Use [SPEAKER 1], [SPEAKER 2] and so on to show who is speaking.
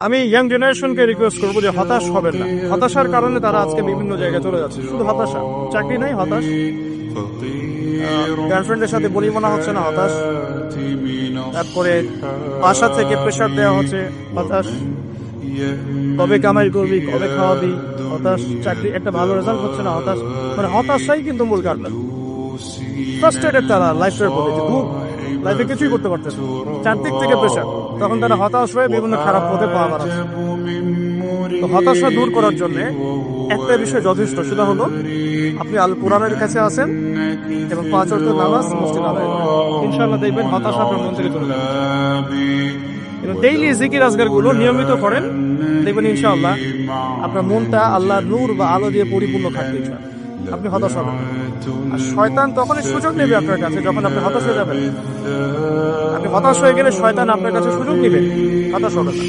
[SPEAKER 1] আমি young জেনারেশনকে request করবো যে হতাশ হবেন না। হতাশার কারণে তারা আজকে বিভিন্ন জায়গায় চলে যাচ্ছে, শুধু হতাশা, চাকরি নাই হতাশ, গার্লফ্রেন্ডের সাথে বলি মনে হচ্ছে না হতাশ, তারপরে বাসা থেকে প্রেশার দেওয়া হচ্ছে হতাশ, কবে কামাই করবি কবে খাওয়াবি হতাশ, চাকরি একটা ভালো রেজাল্ট হচ্ছে না হতাশ, মানে হতাশাই কিন্তু মূল কারণ। ফ্রাস্ট্রেটেড তারা লাইফের প্রতি, লাইফে কিছুই করতে পারতেছে, চারদিক থেকে প্রেশার, তখন তারা হতাশ হয়ে বিভিন্ন খারাপ পথে পা বাড়াচ্ছে। তো হতাশা দূর করার জন্য একটা বিষয় যথেষ্ট, সেটা হলো আপনি আল কোরআনের কাছে আসেন এবং 5 ওয়াক্ত নামাজ মসজিদে আদায় করেন, ইনশাআল্লাহ দেখবেন হতাশা আপনার মন থেকে চলে যাবে। এবং ডেইলি জিকির আজগার গুলো নিয়মিত করেন, দেখবেন ইনশাআল্লাহ আপনার মনটা আল্লাহর নূর বা আলো দিয়ে পরিপূর্ণ থাকবে, আপনি হতাশ হবেন। আর শয়তান তখনই সুযোগ নেবে আপনার কাছে যখন আপনি হতাশ হয়ে যাবেন। আপনি হতাশ হয়ে গেলে শয়তান আপনার কাছে সুযোগ নেবে, হতাশ হবে না।